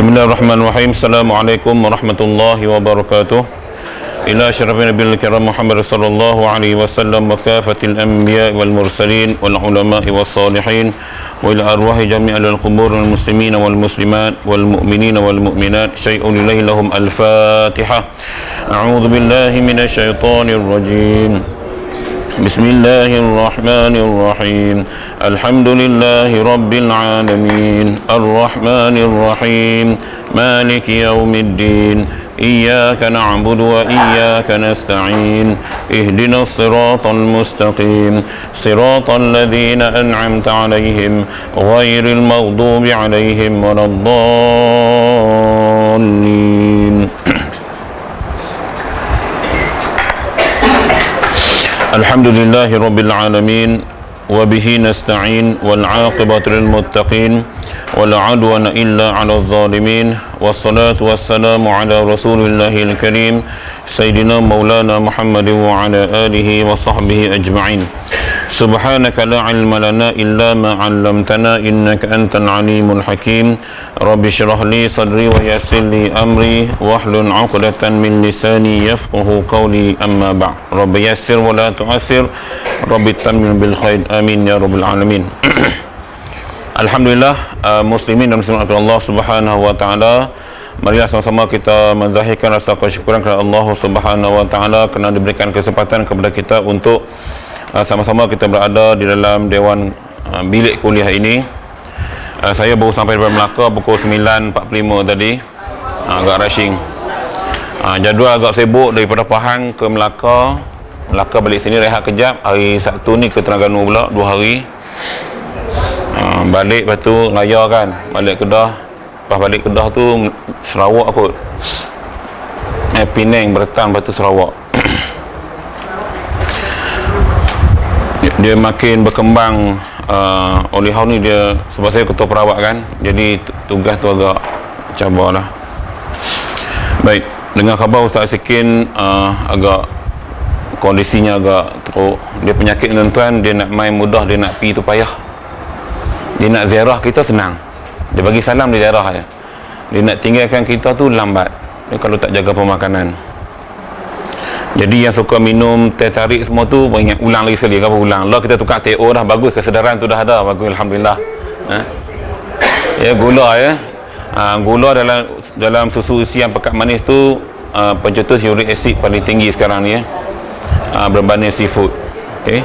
Bismillahirrahmanirrahim. Assalamualaikum warahmatullahi wabarakatuh. Ila syarafin nabil kiram Muhammad sallallahu alaihi wasallam wa kafatil anbiya wal mursalin wal ulama'i was salihin wa ila arwahi jami'al qubur wal muslimin wal muslimat wal mu'minin wal mu'minat syai'un lillahi lahum al-fatihah. A'udzu billahi minasy syaithanir rajim. Bismillahirrahmanirrahim. Alhamdulillahi rabbil alamin. Arrahmanir rahim. Maliki yaumiddin. Iyyaka na'budu wa iyyaka nasta'in. Ihdinas siratal mustaqim. Siratal ladzina an'amta 'alaihim ghairil maghdubi 'alaihim waladdallin. Alhamdulillahi rabbil alamin wa bihi nasta'in wal 'aqibatu lil muttaqin wala 'udwana illa 'alal zalimin wassalatu wassalamu ala rasulillahil karim sayyidina maulana Muhammadin wa ala alihi wa sahbihi ajma'in. Subhanaka la 'ilma lana illa ma 'allamtana innaka antal 'alimul hakim. Rabbi shrah li sadri wa yassir li amri wahlul 'uqdatan min lisani yafqahu qawli amma ba'd. Rabbi yassir wa la tu'assir. Rabbi tammim bil khair. Amin ya rabbal alamin. Alhamdulillah, muslimin dan muslimat Allah Subhanahu wa taala. Marilah sama-sama kita menzahirkan rasa kesyukuran kepada Allah Subhanahu wa taala kerana diberikan kesempatan kepada kita untuk sama-sama kita berada di dalam dewan bilik kuliah ini. Saya baru sampai dari Melaka pukul 9.45 tadi. Agak rushing. Jadual agak sibuk daripada Pahang ke Melaka. Melaka balik sini rehat kejap. Hari Sabtu ni ke Terengganu pula 2 hari. Balik lepas tu raya kan. Balik Kedah. Lepas balik Kedah tu Sarawak kot. Penang, Bertang, lepas tu Sarawak. Dia makin berkembang. Oleh hal ni dia, sebab saya ketua perawat kan, jadi tugas tu agak cabar lah. Baik, dengan khabar Ustaz Sikin agak kondisinya agak teruk. Dia penyakit tuan-tuan, dia nak main mudah, dia nak pergi tu payah. Dia nak ziarah kita senang, dia bagi salam di daerah je. Dia nak tinggalkan kita tu lambat, dia kalau tak jaga pemakanan. Jadi yang suka minum teh tarik semua tu ingat ulang lagi sekali, apa ulang. Lah kita tukar TO dah, bagus, kesedaran tu dah ada, bagus, alhamdulillah. Ya, gula ya. Gula dalam susu isi yang pekat manis tu pencetus uric acid paling tinggi sekarang ni ya. Berbanding seafood. Okey.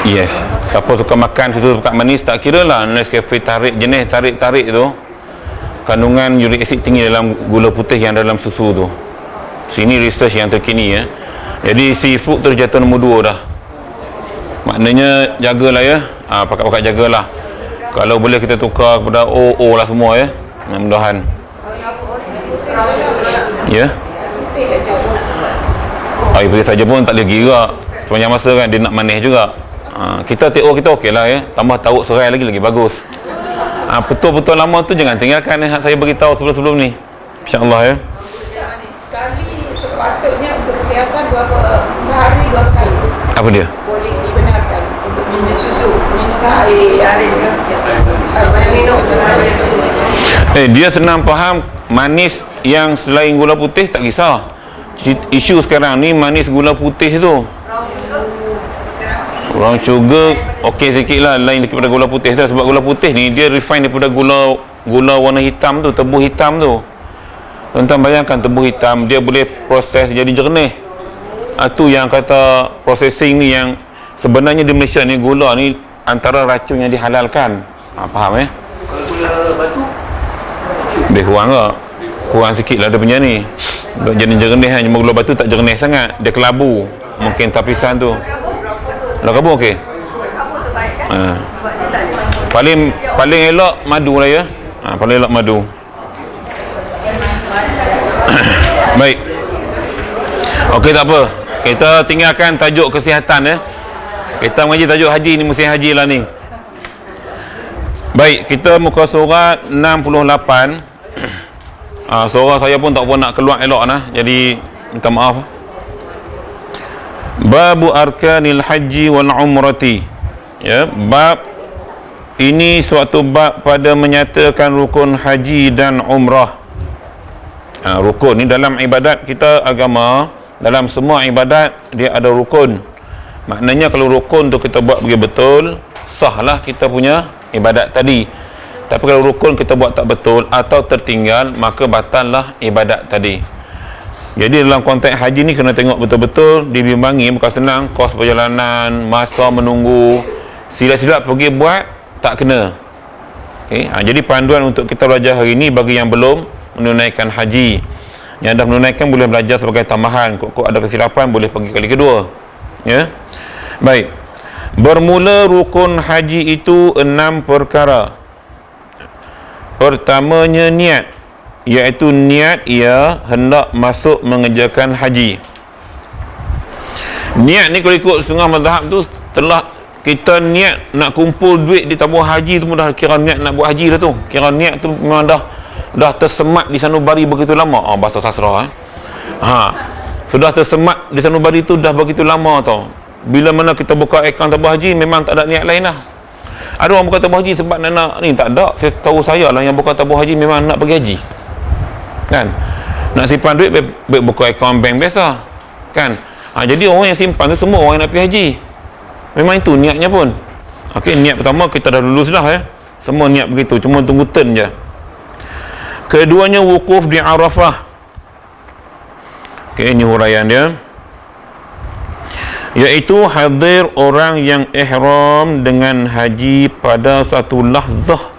Yes. Siapa suka makan susu pekat manis tak kira lah Nescafe tarik, jenis tarik-tarik tu kandungan uric acid tinggi dalam gula putih yang dalam susu tu. Sini research yang terkini ya. Jadi seafood tu jatuh nombor 2 dah. Maknanya jagalah ya. Pakat-pakat jagalah. Kalau boleh kita tukar kepada OO lah semua ya. Mudah-mudahan. Ya. Air putih saja pun tak boleh kira. Sepanjang masa kan dia nak manis juga. Kita TO kita okey lah ya. Tambah tauk serai lagi bagus. Betul-betul lama tu jangan tinggalkan ya. Saya beritahu sebelum-sebelum ni. InsyaAllah ya. Sepatutnya untuk kesihatan sehari 2 kali. Apa dia? Boleh dibenarkan untuk minum susu, minum air minum. Dia senang faham manis yang selain gula putih tak kisah. Isu sekarang ni manis gula putih tu. Brown sugar okey sikit lah lain daripada gula putih tu. Sebab gula putih ni dia refine daripada gula warna hitam tu, tebu hitam tu. Tuan-tuan bayangkan tebu hitam dia boleh proses jadi jernih. Tu yang kata processing ni yang sebenarnya di Malaysia ni gula ni antara racun yang dihalalkan. Faham ya? Gula batu lebih kurang ke? Kurang sikit lah dia punya ni. Jadi jernih kan, cuma gula batu tak jernih sangat. Dia kelabu. Mungkin tapisan tu. Lah kelabu okey. Paling elok madu lah ya. Paling elok madu. Baik. Okey, tak apa. Kita tinggalkan tajuk kesihatan ya. Kita mengaji tajuk haji ni, musim haji lah ni. Baik, kita muka surat 68. Suara saya pun tak pun nak keluar elok nah. Jadi minta maaf. Babu arkanil haji wal umrati. Ya, bab Ini suatu bab pada menyatakan rukun haji dan umrah. Rukun ni dalam ibadat kita agama, dalam semua ibadat dia ada rukun. Maknanya kalau rukun tu kita buat betul, sahlah kita punya ibadat tadi. Tapi kalau rukun kita buat tak betul atau tertinggal, maka batallah ibadat tadi. Jadi dalam konteks haji ni kena tengok betul-betul, dibimbangi, bukan senang, kos perjalanan, masa menunggu, silap-silap pergi buat tak kena. Jadi panduan untuk kita belajar hari ni bagi yang belum menunaikan haji. Yang dah menunaikan boleh belajar sebagai tambahan, kok ada kesilapan boleh pergi kali kedua. Ya. Baik. Bermula rukun haji itu 6 perkara. Pertamanya niat, iaitu niat ia hendak masuk mengerjakan haji. Niat ni kalau ikut setengah mazhab tu, telah kita niat nak kumpul duit di tabung haji tu dah kira niat nak buat haji dah tu. Kira niat tu memang dah tersemat di sanubari begitu lama. Bahasa sastra sudah tersemat di sanubari tu dah begitu lama tau. Bila mana kita buka akaun tabung haji, memang tak ada niat lain lah. Ada orang buka tabung haji sebab nak ni, tak ada. Saya tahu saya lah yang buka tabung haji memang nak pergi haji, kan? Nak simpan duit baik buka akaun bank biasa, kan? Jadi orang yang simpan tu semua orang yang nak pergi haji. Memang itu niatnya pun. Okey, niat pertama kita dah lulus dah ya. Semua niat begitu, cuma tunggu turn je. Keduanya wukuf di Arafah. Okey, ini huraian dia. Iaitu hadir orang yang ihram dengan haji pada satu lahzah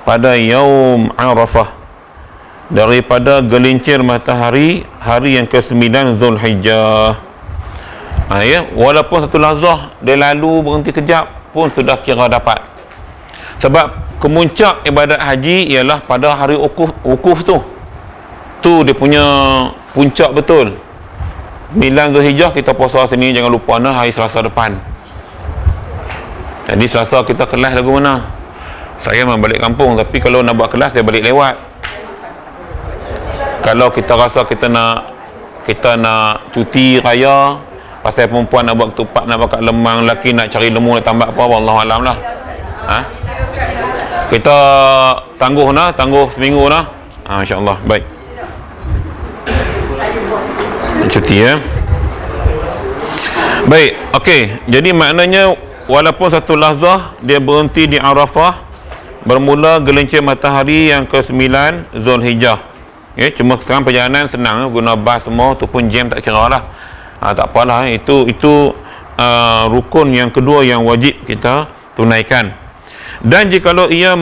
pada yaum Arafah, daripada gelincir matahari hari yang ke-9 Zulhijjah. Ya, walaupun satu lahzah dia lalu berhenti kejap pun sudah kira dapat. Sebab kemuncak ibadat haji ialah pada hari wukuf tu. Tu dia punya puncak betul. 9 Zulhijjah kita puasa sini, jangan lupa hari Selasa depan. Jadi Selasa kita kelas lagu mana? Saya memang balik kampung, tapi kalau nak buat kelas saya balik lewat. Kalau kita rasa kita nak cuti raya, pasal perempuan nak buat ketupat, nak bakar lemang, lelaki nak cari lembu, nak tambah apa, wallahualam lah. Kita tangguh seminggu lah. InsyaAllah. Baik, cuti ya. Baik, okey. Jadi maknanya walaupun satu lahzah dia berhenti di Arafah, bermula gelincir matahari yang ke-9 Zulhijjah. Cuma sekarang perjalanan senang, guna bas semua tu pun jam tak kira lah. Tak apalah, itu rukun yang kedua yang wajib kita tunaikan. Dan jikalau ia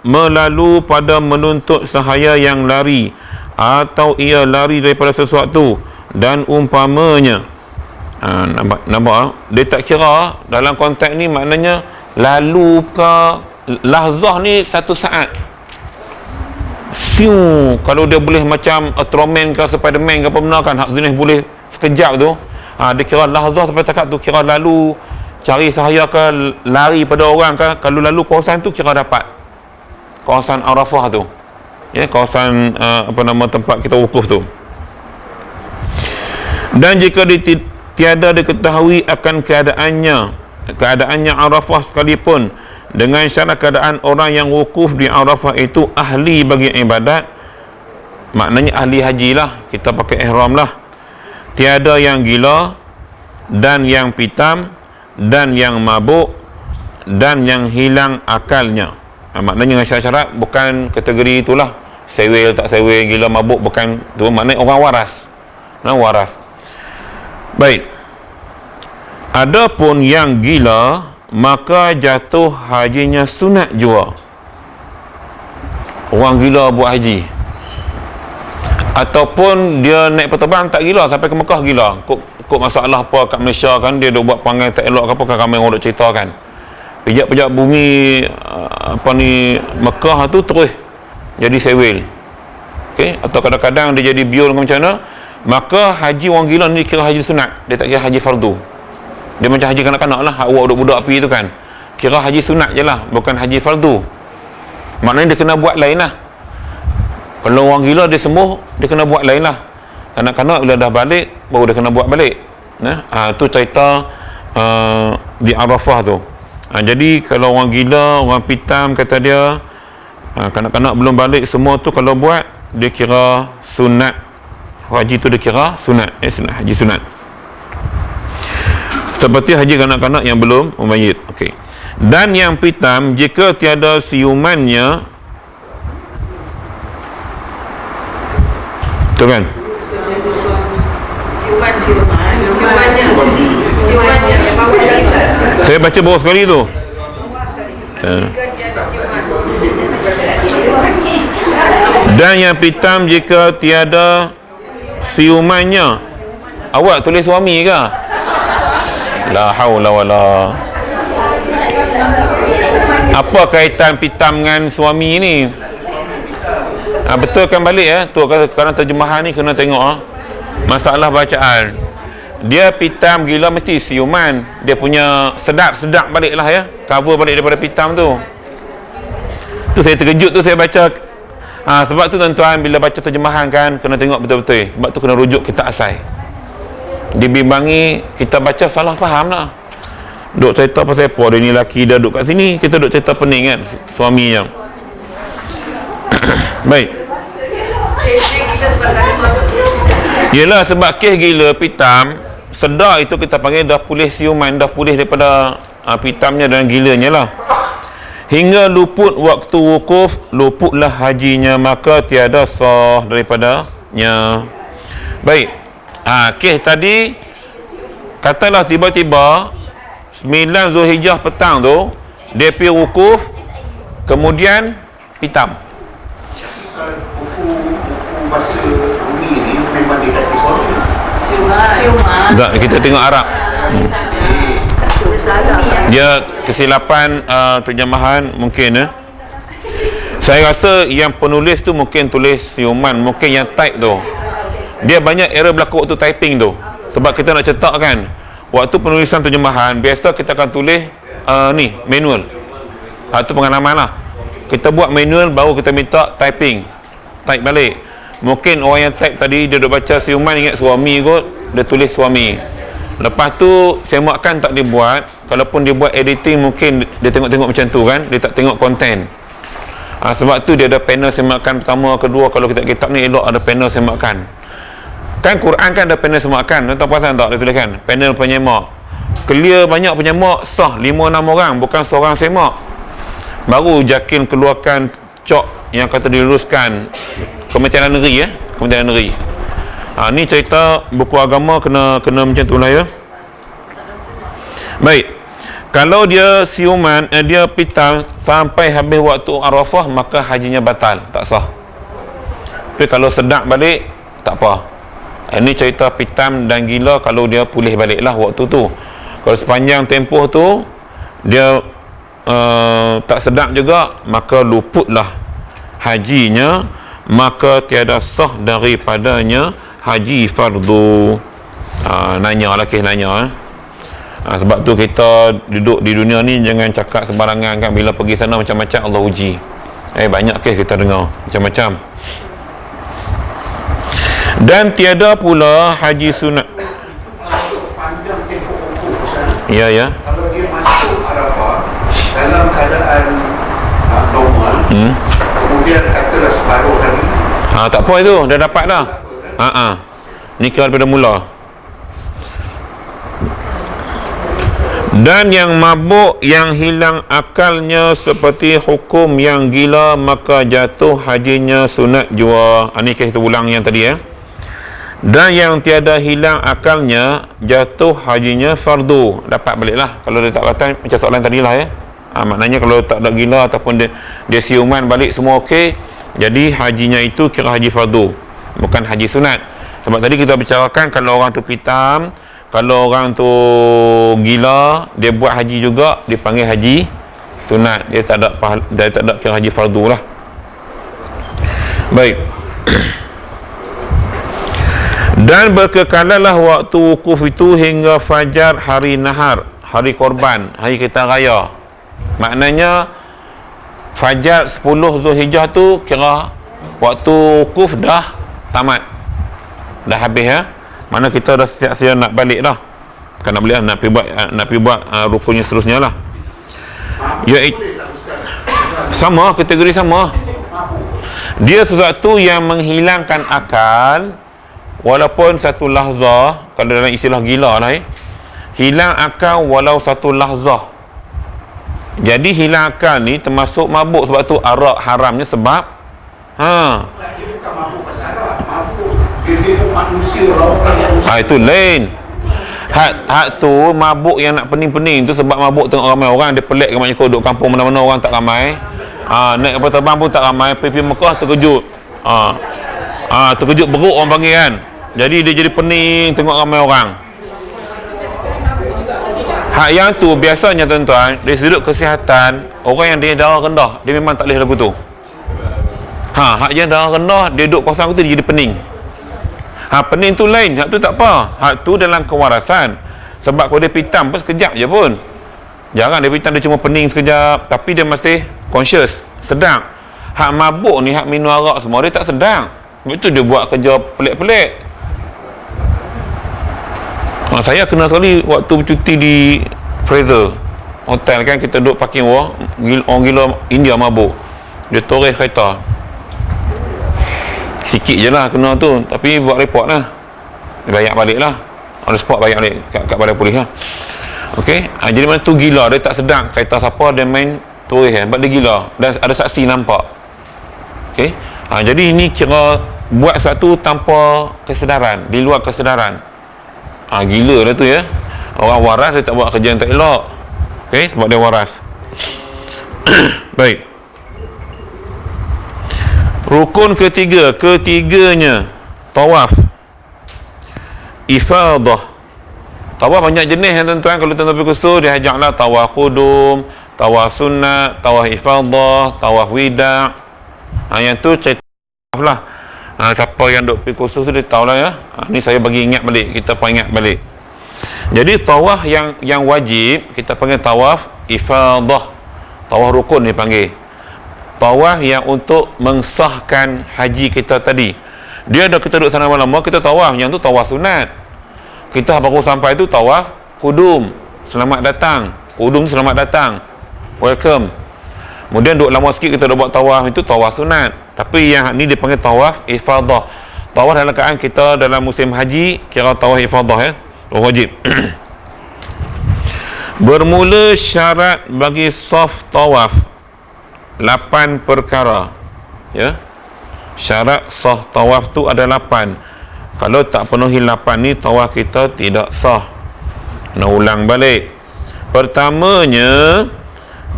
melalu pada menuntut sahaya yang lari, atau ia lari daripada sesuatu dan umpamanya, nampak dia tak kira dalam konteks ni, maknanya lalu ke lahzah ni satu saat. Kalau dia boleh macam Ultraman ke Spiderman ke apa benda kan, hak jenis boleh sekejap tu, dia kira lahzah sampai cakap tu kira lalu cari sahaya ke lari pada orang ke. Kalau lalu kawasan tu kira dapat kawasan Arafah tu, ya, kawasan tempat kita wukuf tu. Dan jika tiada diketahui akan keadaannya Arafah sekalipun, dengan syarat keadaan orang yang wukuf di Arafah itu ahli bagi ibadat, maknanya ahli haji lah, kita pakai ihram lah, tiada yang gila dan yang pitam dan yang mabuk dan yang hilang akalnya. Maknanya dengan syarat-syarat, bukan kategori itulah, sewel tak sewel, gila mabuk, bukan tu, maknanya orang waras. Waras. Baik. Adapun yang gila, maka jatuh hajinya sunat jua. Orang gila buat haji, ataupun dia naik peterbang tak gila, sampai ke Mekah gila, kok masalah apa kat Malaysia kan, dia dah buat perangai tak elok ke apa, kan ramai orang duk cerita kan, pijak-pijak bumi Mekah tu terus jadi sewel. Okey, atau kadang-kadang dia jadi biol macam mana, maka haji orang gila ni kira haji sunat, dia tak kira haji fardu. Dia macam haji kanak-kanak lah, awak budak-budak api tu kan, kira haji sunat je lah, bukan haji fardu. Maknanya dia kena buat lain lah. Kalau orang gila dia sembuh, dia kena buat lain lah. Kanak-kanak bila dah balik, baru dia kena buat balik. Tu cerita di Arafah tu. Jadi kalau orang gila, orang pitam kata dia, kanak-kanak belum balik semua tu kalau buat, dia kira sunat haji tu, dia kira sunat, sunat haji sunat, seperti haji kanak-kanak yang belum memayit. Okey. Dan yang pitam jika tiada siumannya, tu kan, saya baca bawah sekali tu. Dan yang pitam jika tiada siumannya. Awak tulis suami ke? La haula wala. Apa kaitan pitam dengan suami ni? Betulkan balik ya. Tu kerana terjemahan ni kena tengok masalah bacaan. Dia pitam gila mesti siuman. Dia punya sedap balik lah ya. Cover balik daripada pitam tu. Tu saya terkejut tu saya baca. Sebab tu tuan-tuan bila baca terjemahan kan kena tengok betul-betul. Sebab tu kena rujuk kitab asal. Dibimbangi kita baca salah faham lah. Duk cerita pasal apa dia ni lelaki dia duduk kat sini, kita duk cerita pening kan suaminya. Baik. Yelah sebab kes gila pitam sedar itu kita panggil dah pulih siuman, dah pulih daripada pitamnya dan gilanya lah. Hingga luput waktu wukuf, luputlah hajinya, maka tiada sah daripadanya. Baik. Kes tadi katalah tiba-tiba 9 Zulhijjah petang tu dia pergi wukuf, kemudian pitam. Masa bumi ni memang dia kata suami. Tak, kita tengok Arab. Dia kesilapan terjemahan mungkin Saya rasa yang penulis tu mungkin tulis siuman, mungkin yang type tu. Dia banyak error berlaku waktu typing tu. Sebab kita nak cetak kan, waktu penulisan terjemahan biasa kita akan tulis ni manual. Itu pengalaman lah. Kita buat manual baru kita minta type balik. Mungkin orang yang type tadi dia duk baca siuman ingat suami kot, dia tulis suami. Lepas tu semakkan tak dibuat. Kalaupun dia buat editing mungkin dia tengok-tengok macam tu kan, dia tak tengok konten. Sebab tu dia ada panel semakkan pertama, kedua. Kalau kitab ni elok ada panel semakkan. Kan Quran kan ada panel semakkan. Tuan-tuan perasan tak dia tuliskan panel penyemak. Clear banyak penyemak, sah 5-6 orang, bukan seorang semak. Baru Jakin keluarkan cok yang kata diluruskan Kementerian Negeri Kementerian Negeri. Ni cerita buku agama kena macam tu lah ya. Baik. Kalau dia siuman, dia pitam sampai habis waktu Arafah, maka hajinya batal, tak sah. Tapi kalau sedap balik tak apa. Ini cerita pitam dan gila kalau dia pulih baliklah waktu tu. Kalau sepanjang tempoh tu dia tak sedap juga, maka luputlah hajinya, maka tiada sah daripadanya haji fardu. Nanya lah kes nanya sebab tu kita duduk di dunia ni jangan cakap sembarangan kan. Bila pergi sana macam-macam Allah uji. Banyak kes kita dengar macam-macam. Dan tiada pula haji sunat. Panjang tempoh wukuf. Ya. Kalau dia masuk Arafah dalam keadaan normal, kemudian katalah separuh hari, tak apa itu, dah dapat dah. Nikah daripada mula. Dan yang mabuk yang hilang akalnya seperti hukum yang gila, maka jatuh hajinya sunat jua. Ini kita ulang yang tadi Dan yang tiada hilang akalnya jatuh hajinya fardu. Dapat baliklah. Kalau dia tak batal macam soalan tadilah maknanya kalau tak ada gila ataupun dia siuman balik semua okey, jadi hajinya itu kira haji fardu, bukan haji sunat. Sebab tadi kita bicarakan kalau orang tu pitam, kalau orang tu gila, dia buat haji juga, dipanggil haji sunat. Dia tak ada kira haji fardu lah. Baik. Dan berkekalalah waktu wukuf itu hingga fajar hari nahar, hari korban, hari kita raya. Maknanya fajar 10 Zulhijjah tu kira waktu wukuf dah tamat, dah habis mana kita dah siap-siap nak balik dah. Kan nak balik nak pergi buat rukunnya seterusnya lah. Boleh tak Ustaz? Sama, kategori sama. Dia sesuatu yang menghilangkan akal, walaupun satu lahzah. Kalau dalam istilah gila lah, hilang akal walau satu lahzah. Jadi hilang akal ni termasuk mabuk. Sebab tu arak haramnya sebab Dia bukan mabuk pasal arak. Mabuk dia tengok manusia, orang yang itu lain. Hak tu mabuk yang nak pening-pening tu sebab mabuk tengok ramai orang. Dia pelik ke maknya kau duduk kampung mana-mana orang tak ramai. Naik kapal terbang pun tak ramai. Pergi Mekah terkejut. Terkejut beruk orang panggil kan. Jadi dia jadi pening tengok ramai orang. Hak yang tu biasanya tuan-tuan, dari sudut kesihatan, orang yang dia darah rendah, dia memang tak boleh lagu tu. Hak yang darah rendah, dia duduk kawasan tu dia jadi pening. Pening tu lain, hak tu tak apa. Hak tu dalam kewarasan. Sebab kalau dia pitam pun sekejap je pun. Jarang dia pitam, dia cuma pening sekejap, tapi dia masih conscious, sedang. Hak mabuk ni, hak minum arak semua, dia tak sedang. Itu dia buat kerja pelik-pelik. Saya kenal sekali waktu bercuti di Fraser hotel kan, kita duduk parking bawah, orang gila India mabuk, dia toreh kereta. Sikit je lah kena tu, tapi buat report lah, dia bayar balik lah, on the spot bayar balik kat balai polis lah. Ok, jadi mana tu gila, dia tak sedang kereta siapa, dia main toreh kan, sebab dia gila dan ada saksi nampak. Ok, jadi ini kira buat sesuatu tanpa kesedaran, di luar kesedaran. Gila dah tu ya. Orang waras dia tak buat kerja yang tak elok. Ok, sebab dia waras. Baik. Rukun ketiganya tawaf ifadah. Tawaf banyak jenis ya tuan-tuan. Kalau tuan-tuan pergi kursus, dia ajaklah tawaf qudum, tawaf sunat, tawaf ifadah, tawaf wida'. Yang tu cerita tawaf lah. Siapa yang duk pergi kursus tu dia tahulah ya. Ni saya bagi ingat balik, kita pun ingat balik. Jadi tawaf yang wajib kita panggil tawaf ifadah. Tawaf rukun dipanggil. Tawaf yang untuk mensahkan haji kita tadi. Dia ada kita duduk sana lama, kita tawaf. Yang tu tawaf sunat. Kita baru sampai tu tawaf qudum, selamat datang. Qudum selamat datang, welcome. Kemudian duduk lama sikit kita dah buat tawaf, itu tawaf sunat. Tapi yang ni dipanggil tawaf ifadah. Tawaf dalam keadaan kita dalam musim haji, kira tawaf ifadah ya, wajib. Bermula syarat bagi saf tawaf 8 perkara ya. Syarat sah tawaf tu ada 8. Kalau tak penuhi 8 ni, tawaf kita tidak sah. Nak ulang balik. Pertamanya,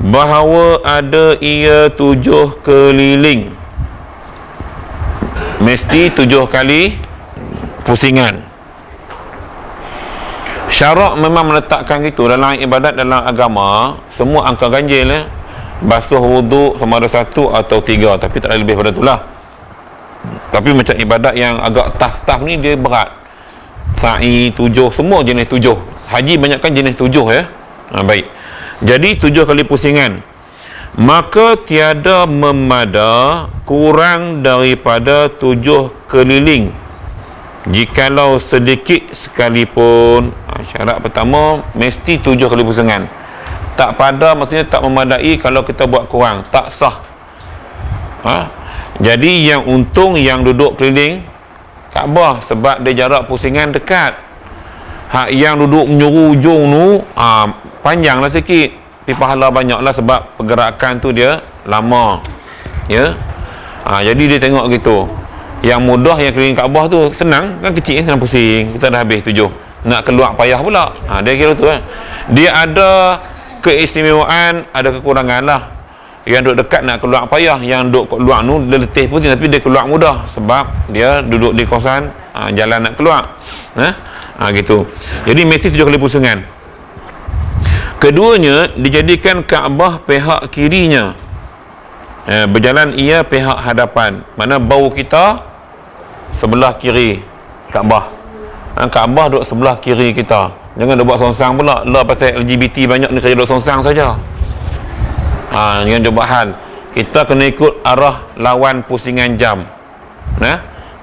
bahawa ada ia 7 keliling. Mesti 7 kali pusingan. Syarak memang meletakkan gitu dalam ibadat, dalam agama. Semua angka ganjil ya. Basuh wuduk sama ada 1 atau 3, tapi tak ada lebih pada itulah. Tapi macam ibadat yang agak tough ni, dia berat. Sa'i 7, semua jenis 7. Haji banyakkan jenis 7 ya. Baik. Jadi 7 kali pusingan. Maka tiada memada kurang daripada 7 keliling, jikalau sedikit sekalipun. Syarat pertama mesti 7 kali pusingan. Tak pada maksudnya tak memadai. Kalau kita buat kurang, tak sah. Jadi yang untung yang duduk keliling Kaabah, sebab dia jarak pusingan dekat. Hak yang duduk menyuruh ujung tu panjanglah sikit, tapi pahala banyaklah sebab pergerakan tu dia lama ya. Jadi dia tengok gitu. Yang mudah yang keliling Kaabah tu senang kan, kecil kan, senang pusing, kita dah habis 7. Nak keluar payah pula. Dia kira tu kan. Dia ada keistimewaan, ada kekurangan lah. Yang duduk dekat nak keluar payah, yang duduk keluar tu dia letih pusing, tapi dia keluar mudah sebab dia duduk di kawasan jalan nak keluar. Gitu. Jadi mesti 7 kali pusingan. Keduanya, dijadikan Kaabah pihak kirinya, berjalan ia pihak hadapan. Mana bau kita sebelah kiri Kaabah. Kaabah duduk sebelah kiri kita. Jangan dia buat songsang pula. Lah pasal LGBT banyak ni kerja duduk songsang saja. Jangan dia buat hal. Kita kena ikut arah lawan pusingan jam.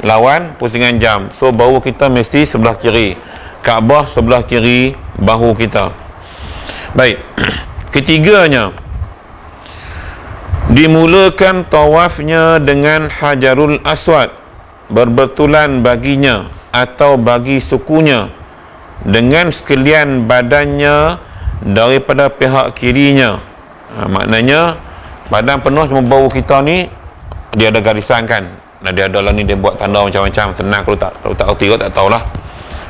Lawan pusingan jam. So bau kita mesti sebelah kiri. Kaabah sebelah kiri bahu kita. Baik. Ketiganya, Dimulakan tawafnya dengan Hajarul Aswad, berbetulan baginya atau bagi sukunya dengan sekalian badannya daripada pihak kirinya. Maknanya badan penuh, cuma bau kita ni dia ada garisan kan. Nah, dia ada lah ni, dia buat tanda macam-macam. Senang kalau tak erti kau tak tahulah.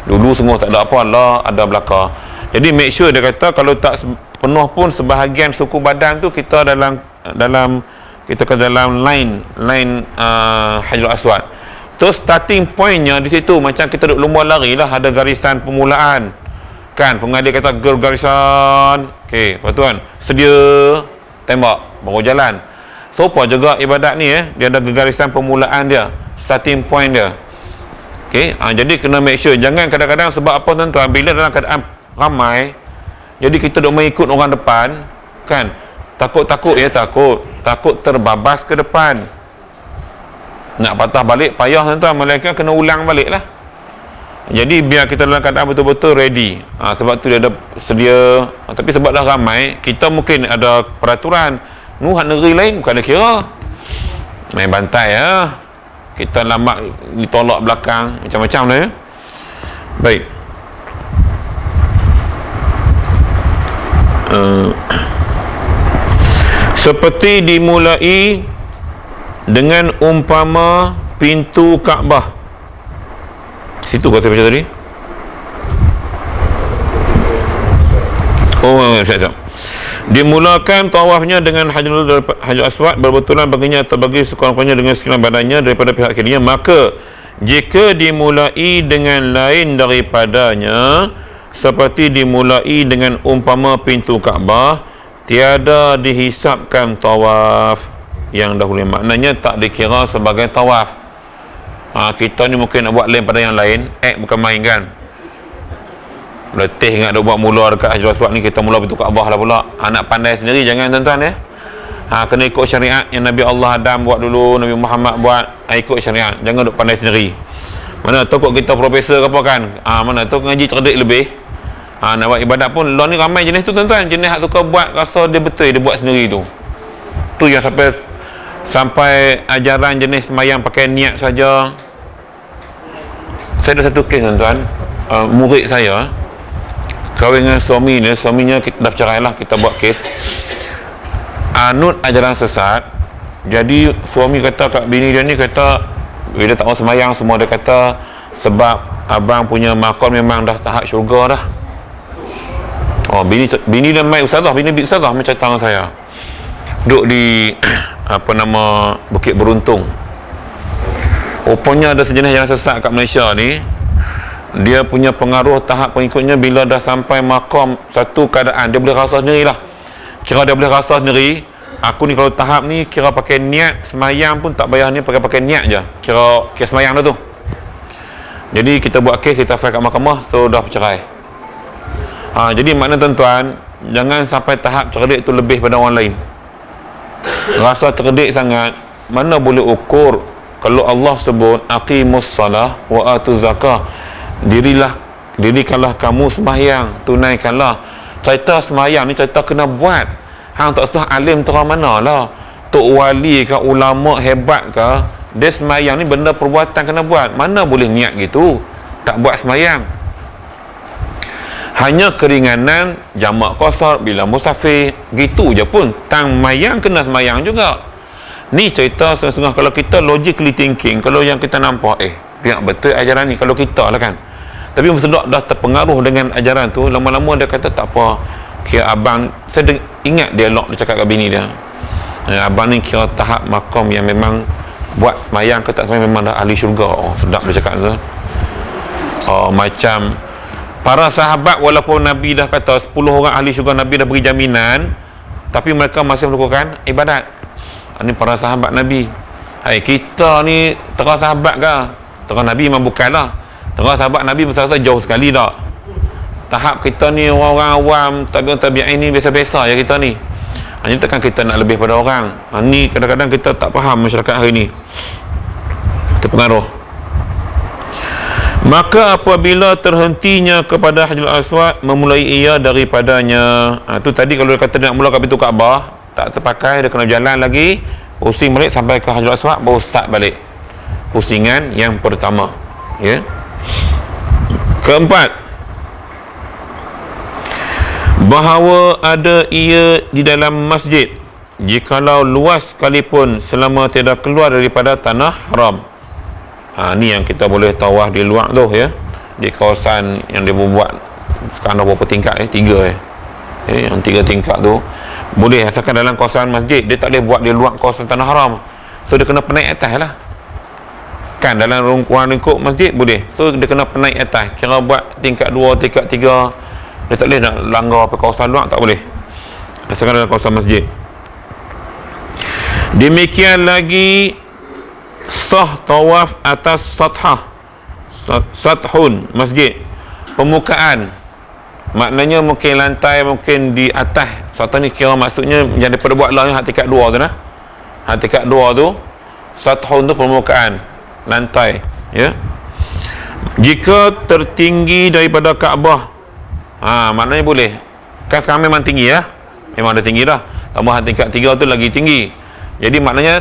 Dulu semua tak ada apa, Allah ada belaka. Jadi make sure, dia kata kalau tak penuh pun sebahagian suku badan tu kita dalam line Hajarul Aswad. Terus starting pointnya di situ, macam kita duduk lomba lari lah, ada garisan permulaan kan, pengadil kata garisan, okey, lepas tu kan sedia tembak baru jalan. So apa juga ibadat ni dia ada garisan permulaan dia, starting point dia. Okey, jadi kena make sure, jangan kadang-kadang sebab apa tuan-tuan, bila dalam keadaan ramai jadi kita duk mengikut orang depan kan, takut terbabas ke depan. Nak patah balik payah tuan-tuan, melainkan kena ulang balik lah. Jadi biar kita dalam keadaan betul-betul ready. Sebab tu dia ada sedia. Tapi sebab dah ramai, kita mungkin ada peraturan. Hak negeri lain bukan ada kira. Main bantai ya. Kita lama ditolak belakang, macam-macam lah ya. Baik. Seperti dimulai dengan umpama pintu Kaabah. Situ kata macam tadi. Siap. Dimulakan tawafnya dengan Hajarul Aswad, berbetulan baginya atau bagi sekurang-kurangnya dengan sekalian badannya daripada pihak kirinya. Maka jika dimulai dengan lain daripadanya, seperti dimulai dengan umpama pintu Kaabah, tiada dihisapkan tawaf yang dahulu. Maknanya tak dikira sebagai tawaf. Kita ni mungkin nak buat lain pada yang lain, bukan main kan. Letih ingat dia buat mula dekat Hajarul Aswad ni, kita mula pintu Kaabah lah pula. Nak pandai sendiri, jangan tuan-tuan ya. Kena ikut syariat yang Nabi Allah Adam buat dulu, Nabi Muhammad buat. Ikut syariat, jangan duk pandai sendiri. Mana tahu kok kita profesor ke apa kan, mana tahu ngaji cerdik lebih. Nak buat ibadat pun law ni ramai jenis tu tuan-tuan, jenis hak suka buat rasa dia betul, dia buat sendiri tu. Tu yang sampai ajaran jenis sembahyang pakai niat saja. Saya ada satu kes tuan-tuan, murid saya kahwin dengan suaminya kita dah bercerai lah, kita buat kes anut ajaran sesat. Jadi suami kata kat bini dia ni, kata bila tak mau sembahyang semua, dia kata sebab abang punya makam memang dah tahap syurga dah. Bini dia mai ustazah, bini ustazah macam tangan saya duduk di Bukit Beruntung. Rupanya ada sejenis yang sesat kat Malaysia ni, dia punya pengaruh tahap pengikutnya bila dah sampai makam satu keadaan, dia boleh rasa sendiri lah. Kira dia boleh rasa sendiri, aku ni kalau tahap ni kira pakai niat semayang pun tak payah ni, pakai niat je, kira semayang dah tu. Jadi kita buat kes, kita file kat mahkamah, so dah bercerai. Jadi makna tuan-tuan, jangan sampai tahap cerdik tu lebih pada orang lain. Rasa cerdik sangat, mana boleh ukur kalau Allah sebut aqimus salah wa atuz zakah, dirikanlah kamu sembahyang, tunaikanlah. Cerita sembahyang ni cerita kena buat. Hang tak usah alim terang mana lah, tok wali ke ulama hebat ke, dia sembahyang ni benda perbuatan kena buat. Mana boleh niat gitu tak buat sembahyang. Hanya keringanan jamak qasar bila musafir, gitu je pun. Tang mayang kena sembahyang juga. Ni cerita setengah-setengah kalau kita logically thinking, kalau yang kita nampak biar betul ajaran ni kalau kita lah kan. Tapi sedak dah terpengaruh dengan ajaran tu, lama-lama dia kata tak apa, kira abang, saya ingat dialog dia cakap kat bini dia, abang ni kira tahap makam yang memang buat sembahyang ke tak sembahyang memang dah ahli syurga. Sedap dia cakap tu. Macam para sahabat, walaupun Nabi dah kata 10 orang ahli syurga, Nabi dah beri jaminan, tapi mereka masih melakukan ibadat. Ini para sahabat Nabi. Kita ni tengah sahabat ke? Tengah Nabi memang bukanlah. Tengah sahabat Nabi besar jauh sekali tak. Tahap kita ni orang-orang awam, tabi'in ni biasa-biasa ya kita ni. Ini takkan kita nak lebih pada orang. Ni kadang-kadang kita tak faham masyarakat hari ni, terpengaruh. Maka apabila terhentinya kepada Hajarul Aswad, memulai ia daripadanya. Tu tadi kalau dia kata nak mula kat pintu Kaabah, tak terpakai, dia kena jalan lagi, pusing balik sampai ke Hajarul Aswad, baru start balik pusingan yang pertama. Ya. Keempat, bahawa ada ia di dalam masjid jikalau luas sekalipun selama tidak keluar daripada tanah haram. Ni yang kita boleh tawaf di luar tu, ya, di kawasan yang dia buat sekarang dah berapa tingkat, 3 yang 3 tingkat tu boleh, asalkan dalam kawasan masjid. Dia tak boleh buat di luar kawasan tanah haram, so dia kena penaik atas lah kan. Dalam ruang lingkup masjid boleh, so dia kena penaik atas. Kira buat tingkat 2, tingkat 3, dia tak boleh nak langgar ke kawasan luar, tak boleh, asalkan dalam kawasan masjid. Demikian lagi sah tawaf atas sathun masjid, permukaan, maknanya mungkin lantai, mungkin di atas. Sathah ni kira maksudnya yang daripada buat lah hak tingkat 2 tu nah. Hak tingkat 2 tu sathun tu permukaan, lantai, ya. Jika tertinggi daripada Kaabah, maknanya boleh. Kan sekarang memang tinggi, ya, memang dah tinggi dah, tambah hak tingkat 3 tu lagi tinggi. Jadi maknanya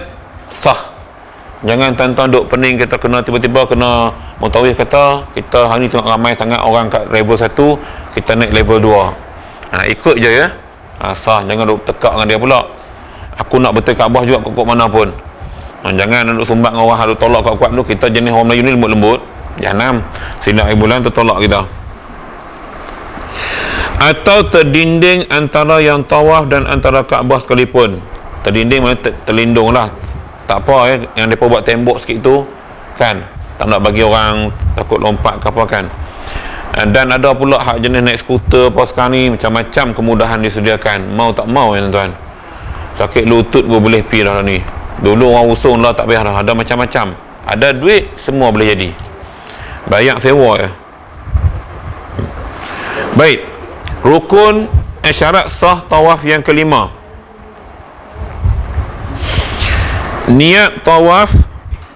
sah. Jangan tuan-tuan duk pening, kita kena tiba-tiba kena mutawif, kata kita hari ni tengok ramai sangat orang kat level 1, kita naik level 2. Ikut je, ya. Sah. Jangan duk tekak dengan dia pula, aku nak betul Kaabah juga kok mana pun. Jangan duk sumbat dengan orang duk tolak kuat-kuat tu. Kita jenis orang Melayu ni lembut-lembut, jahanam, silap air bulan tu tolak kita. Atau terdinding antara yang tawaf dan antara Kaabah sekalipun. Terdinding mana terlindung lah, tak apa, ya. Yang mereka buat tembok sikit tu kan, tak nak bagi orang takut lompat ke apa kan. Dan ada pula hak jenis naik skuter apa sekarang ni, macam-macam kemudahan disediakan. Mau tak mau, ya tuan, sakit lutut pun boleh pergi dah ni. Dulu orang usung lah, tak payah dah, ada macam-macam, ada duit semua boleh jadi, bayar sewa, ya. Baik, rukun syarat sah tawaf yang kelima, niat tawaf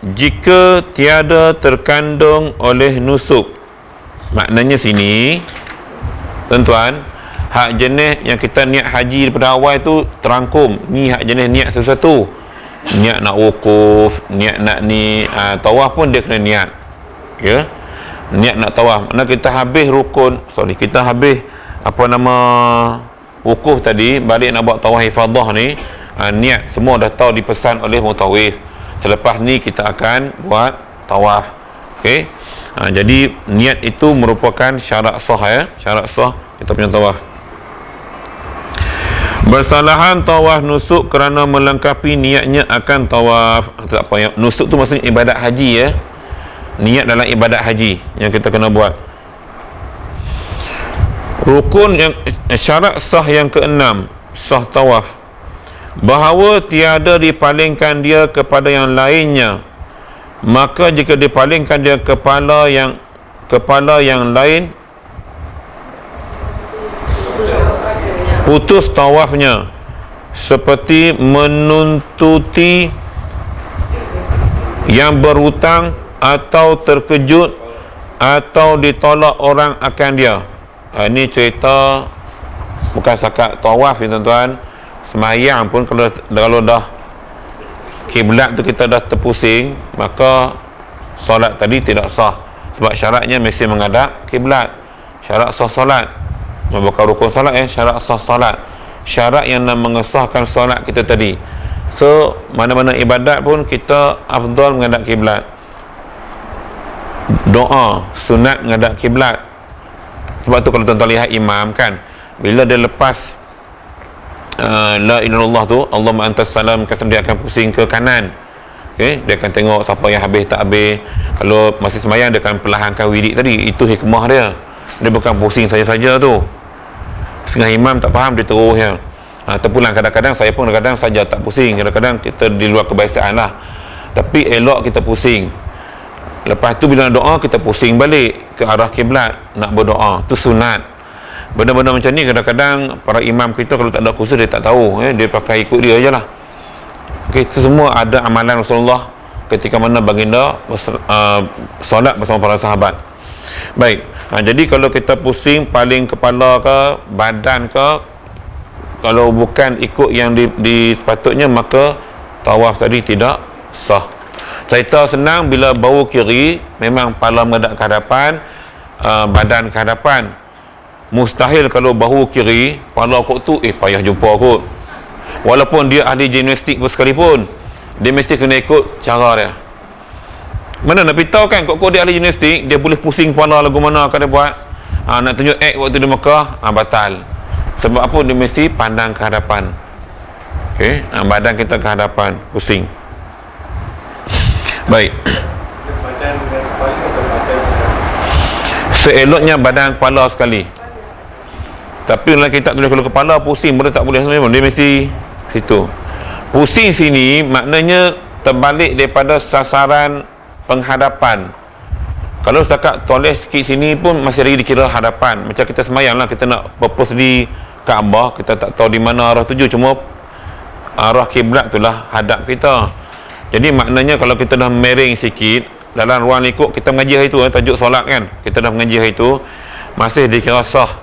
jika tiada terkandung oleh nusuk. Maknanya sini tuan-tuan, hak jenis yang kita niat haji daripada awal tu terangkum. Ni hak jenis niat sesuatu, niat nak wukuf, niat nak ni, tawaf pun dia kena niat, ya, niat nak tawaf. Mana kita habis rukun, kita habis wukuf tadi, balik nak buat tawaf ifadah ni, niat semua dah tahu, dipesan oleh mutawif. Selepas ni kita akan buat tawaf, okey. Jadi niat itu merupakan syarat sah, ya, syarat sah kita punya tawaf. Bersalahan tawaf nusuk kerana melengkapi niatnya akan tawaf. Tak apa, yang nusuk tu maksudnya ibadat haji, ya, niat dalam ibadat haji yang kita kena buat. Rukun yang syarat sah yang keenam, sah tawaf, bahawa tiada dipalingkan dia kepada yang lainnya. Maka jika dipalingkan dia kepala yang lain, putus tawafnya, seperti menuntuti yang berhutang atau terkejut atau ditolak orang akan dia. Ini cerita bukan sakat tawaf, ya tuan-tuan, semayang pun kalau dah kiblat tu kita dah terpusing, maka solat tadi tidak sah, sebab syaratnya mesti menghadap kiblat. Syarat sah solat, bukan rukun solat, syarat sah solat, syarat yang nak mengesahkan solat kita tadi. So mana-mana ibadat pun kita afdal menghadap kiblat. Doa sunat menghadap kiblat. Sebab tu kalau tuan-tuan lihat imam kan, bila dia lepas la ilaha illallah tu, Allahumma antas salam, dia akan pusing ke kanan, okay? Dia akan tengok siapa yang habis tak habis. Kalau masih sembahyang, dia akan perlahankan wirid tadi. Itu hikmah dia, dia bukan pusing saja-saja tu. Setengah imam tak faham, dia terus, ya. Terpulang kadang-kadang, saya pun kadang-kadang saja tak pusing, kadang-kadang kita di luar kebiasaan lah, tapi elok kita pusing. Lepas tu bila nak doa, kita pusing balik ke arah kiblat nak berdoa, tu sunat. Benda-benda macam ni kadang-kadang para imam kita kalau tak ada khusus, dia tak tahu, dia pakai ikut dia je lah. Okay, itu semua ada amalan Rasulullah ketika mana baginda solat bersama para sahabat. Baik, jadi kalau kita pusing paling kepala ke badan ke, kalau bukan ikut yang sepatutnya, maka tawaf tadi tidak sah. Cerita senang, bila bahu kiri memang kepala menghadap ke hadapan, badan ke hadapan. Mustahil kalau bahu kiri kepala kot tu payah jumpa kot. Walaupun dia ahli gimnastik pun sekalipun, dia mesti kena ikut cara dia. Mana nak beritahu kan, kok dia ahli gimnastik, dia boleh pusing kepala lagu mana akan dia buat. Nak tunjuk waktu di Mekah, batal. Sebab apa? Dia mesti pandang ke hadapan. Okey, badan kita ke hadapan, pusing. Baik. Seeloknya badan kepala sekali. Tapi kalau kita tulis kalau kepala pusing, boleh tak boleh sebenarnya, dia mesti situ. Pusing sini maknanya terbalik daripada sasaran penghadapan. Kalau setakat tulis sikit sini pun masih lagi dikira hadapan. Macam kita semayang lah, kita nak purpose di Kaabah, kita tak tahu di mana arah tuju, cuma arah kiblat itulah hadap kita. Jadi maknanya kalau kita dah miring sikit dalam ruang lingkup, kita mengaji hari tu, tajuk solat kan, kita dah mengaji hari tu, masih dikira sah.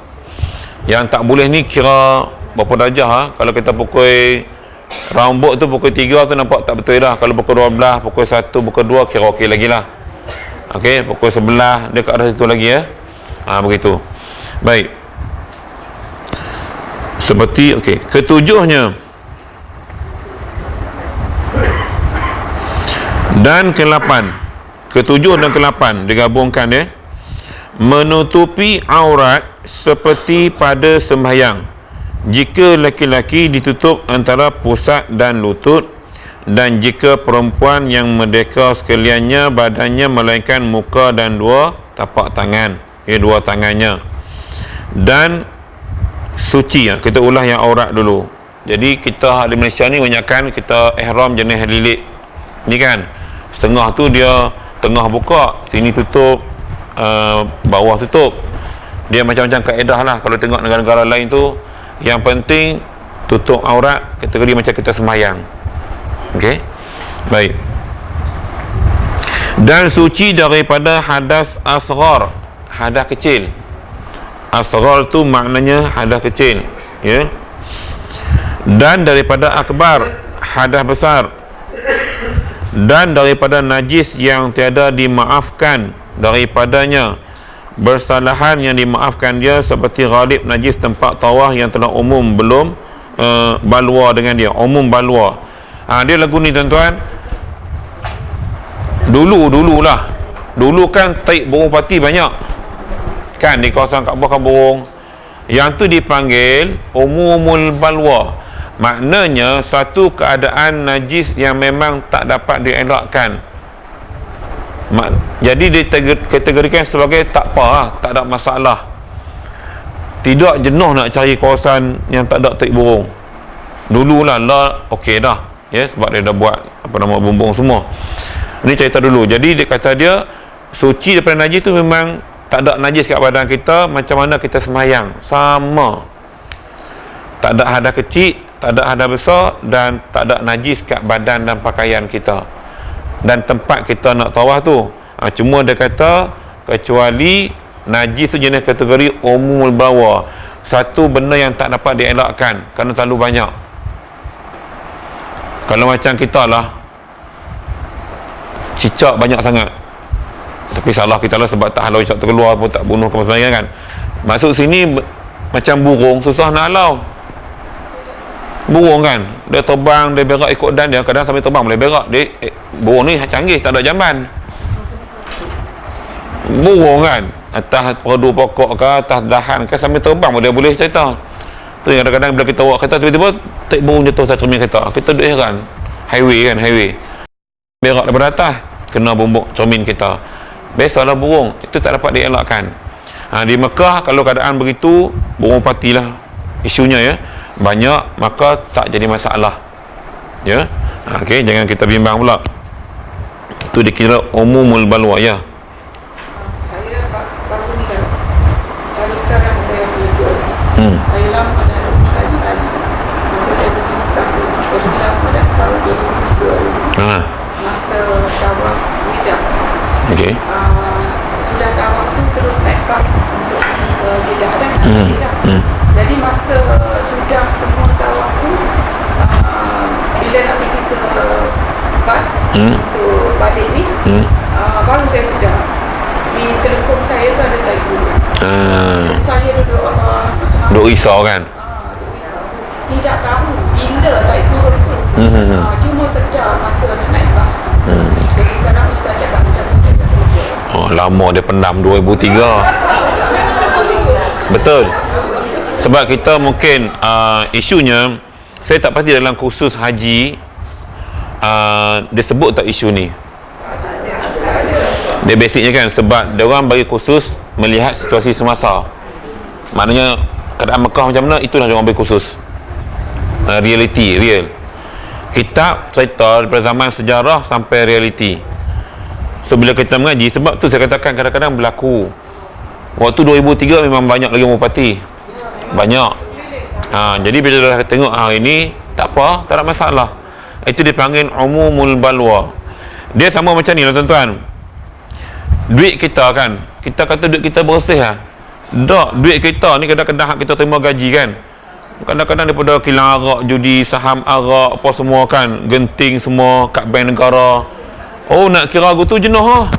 Yang tak boleh ni kira berapa darjah. Kalau kita pukul rambut tu pukul 3 tu nampak tak betul dah. Kalau pukul 12, pukul 1, pukul 2 kira okey lagi lah. Okey, pukul 11 dia kat arah situ lagi ya. Begitu. Baik. Seperti okey. Ketujuhnya dan ke-8. Ketujuh dan ke-8 digabungkan ya. Menutupi aurat seperti pada sembahyang. Jika laki-laki ditutup antara pusat dan lutut, dan jika perempuan yang merdeka sekaliannya badannya melainkan muka dan dua tapak tangan, dua tangannya. Dan suci, kita ulah yang aurat dulu. Jadi kita di Malaysia ni banyakkan kita ihram jenis lilit ni kan, setengah tu dia tengah buka, sini tutup, bawah tutup. Dia macam-macam kaedah lah. Kalau tengok negara-negara lain tu, yang penting tutup aurat, kategori macam kita sembahyang. Okey, baik. Dan suci daripada hadas asghar, hadas kecil. Asghar tu maknanya hadas kecil, ya. Dan daripada akbar, hadas besar. Dan daripada najis yang tiada dimaafkan daripadanya, bersalahan yang dimaafkan dia, seperti ghalib najis tempat tawaf yang telah umum belum balwa dengan dia, umum balwa. Dia lagu ni tuan-tuan, dulu kan taik burung pati banyak kan di kawasan Kaabah kan burung, yang tu dipanggil umumul balwa. Maknanya satu keadaan najis yang memang tak dapat dielakkan. Jadi dikategorikan sebagai tak apa lah, tak ada masalah. Tidak jenuh nak cari kawasan yang tak ada taik burung. Dululah okey dah, ya, sebab dia dah buat bumbung semua. Ini cerita dulu. Jadi dia kata dia suci daripada najis tu memang tak ada najis kat badan kita, macam mana kita semayang sama. Tak ada hadas kecil, tak ada hadas besar, dan tak ada najis kat badan dan pakaian kita dan tempat kita nak tawaf tu. Cuma dia kata kecuali najis tu jenis kategori umumul bawa, satu benda yang tak dapat dielakkan kerana terlalu banyak. Kalau macam kita lah, cicak banyak sangat, tapi salah kita lah sebab tak halau cicak tu keluar pun tak bunuh ke sebagainya kan. Masuk sini macam burung, susah nak halau. Burung kan, dia terbang, dia berak ikut dan dia, kadang sambil terbang boleh berak. Dia burung ni canggih, tak ada jamban. Burung kan, atas perdu pokok ke, atas dahan ke, sambil terbang dia boleh cerita. Tu yang kadang-kadang bila kita bawa kereta, tiba-tiba taik burung jatuh atas cermin kereta, kita duduk heran. Highway berak daripada atas, kena bumbuk cermin kita. Biasalah burung, itu tak dapat dielakkan. Di Mekah kalau keadaan begitu, burung patilah isunya ya, banyak, maka tak jadi masalah ya. Okey, jangan kita bimbang pula, itu dikira umumul balwa ya. Saya baru ni kan, kalau sekarang saya selingkuh saya lama dah tanya-tanya masa saya pergi Mekah tu, saya bilang pada tahun 2003 masa tawaf wida. Okey, Sudah tawaf tu terus naik bas untuk ke Jeddah dan Jeddah. Jadi masa sudah semua tawaf tu, bila nak pergi ke bas untuk balik ni, baru saya sedar di telekom saya tu ada typo. Jadi saya duduk macam Duk risau kan? duduk risau. Tidak tahu bila typo tu. Cuma sedar masa nak naik bas. Jadi sekarang Ustaz cakap macam saya dah selesai. Lama dia pendam 2003. Betul. Sebab kita mungkin isunya, saya tak pasti dalam kursus haji dia sebut tak isu ni. Dia basicnya kan, sebab dia orang bagi kursus melihat situasi semasa. Maknanya keadaan Mekah macam mana, itulah dia orang bagi kursus. Reality, real. Kitab cerita daripada zaman sejarah sampai reality. So bila kita mengaji, sebab tu saya katakan kadang-kadang berlaku. Waktu 2003 memang banyak lagi mupati. Banyak. Jadi bila dah tengok hari ni, tak apa, tak ada masalah. Itu dipanggil umumul balwa. Dia sama macam ni lah tuan-tuan. Duit kita kan, kita kata duit kita bersih lah. Tak, duit kita ni kadang-kadang hak kita terima gaji kan. Kadang-kadang daripada kilang arak, judi, saham arak, apa semua kan, genting semua kat bank negara. Oh, nak kira aku tu jenuh lah.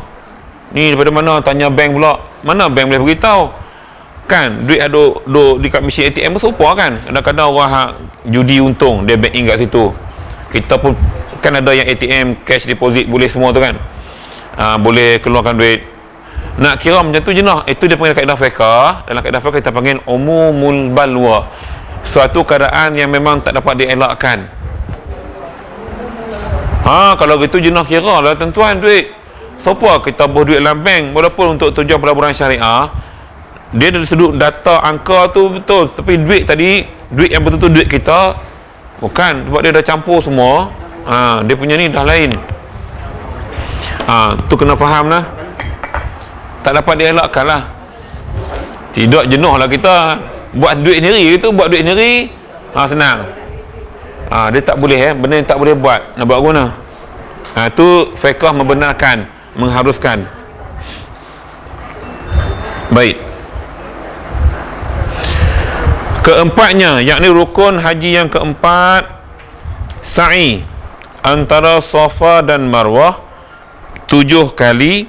Ni daripada mana, tanya bank pula. Mana bank boleh beritahu kan, duit ada dekat mesin ATM pun serupa kan. Kadang-kadang orang hak judi untung, dia bank in kat situ. Kita pun kan ada yang ATM cash deposit boleh semua tu kan, boleh keluarkan duit. Nak kira macam tu jenuh. Itu dia panggil kaedah fiqh. Dalam kaedah fiqh kita panggil umumul balwa, suatu keadaan yang memang tak dapat dielakkan. Kalau gitu jenuh kira lah tuan-tuan duit. Siapa kita buh duit dalam bank, walaupun untuk tujuan pelaburan syariah, dia dah sedut data angka tu betul, tapi duit tadi, duit yang betul-betul duit kita bukan, sebab dia dah campur semua. Dia punya ni dah lain. Tu kena faham lah. Tak dapat dielakkan lah. Tidak jenuh lah kita buat duit sendiri tu, buat duit sendiri senang. Dia tak boleh benda yang tak boleh buat, nak buat guna. Tu fiqh membenarkan, mengharuskan. Baik. Keempatnya, yakni rukun haji yang keempat, sa'i antara Safa dan Marwah 7 kali.